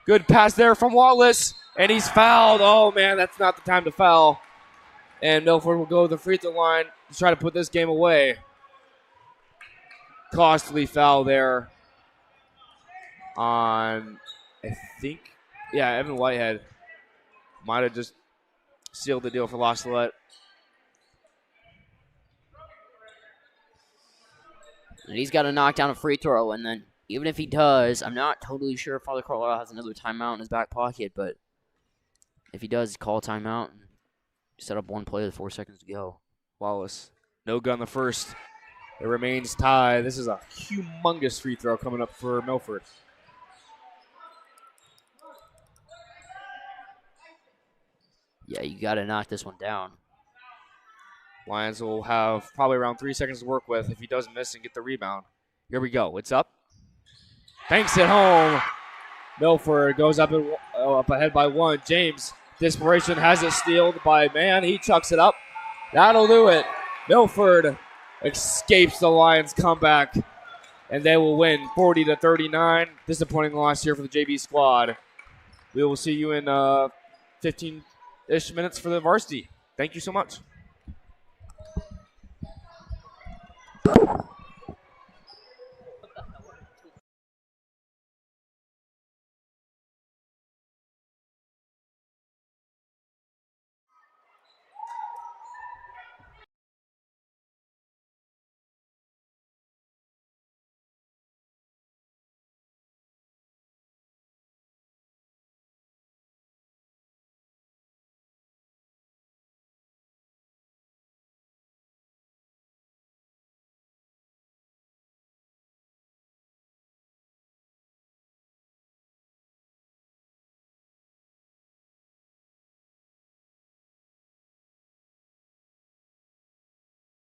Good pass there from Wallace. And he's fouled. Oh, man, that's not the time to foul. And Milford will go to the free throw line to try to put this game away. Costly foul there on, I think, yeah, Evan Whitehead. Might have just sealed the deal for La Salette. And he's got to knock down a free throw, and then even if he does, I'm not totally sure if Father Carlisle has another timeout in his back pocket, but if he does, call a timeout and set up one play with 4 seconds to go. Wallace, no good on the first. It remains tied. This is a humongous free throw coming up for Milford. Yeah, you got to knock this one down. Lions will have probably around 3 seconds to work with if he does miss and get the rebound. Here we go. It's up. Banks it home. Milford goes up ahead by one. James, desperation, has it stealed by Mann. He chucks it up. That'll do it. Milford escapes the Lions' comeback, and they will win 40-39. Disappointing loss here for the JV squad. We will see you in 15-ish minutes for the varsity. Thank you so much.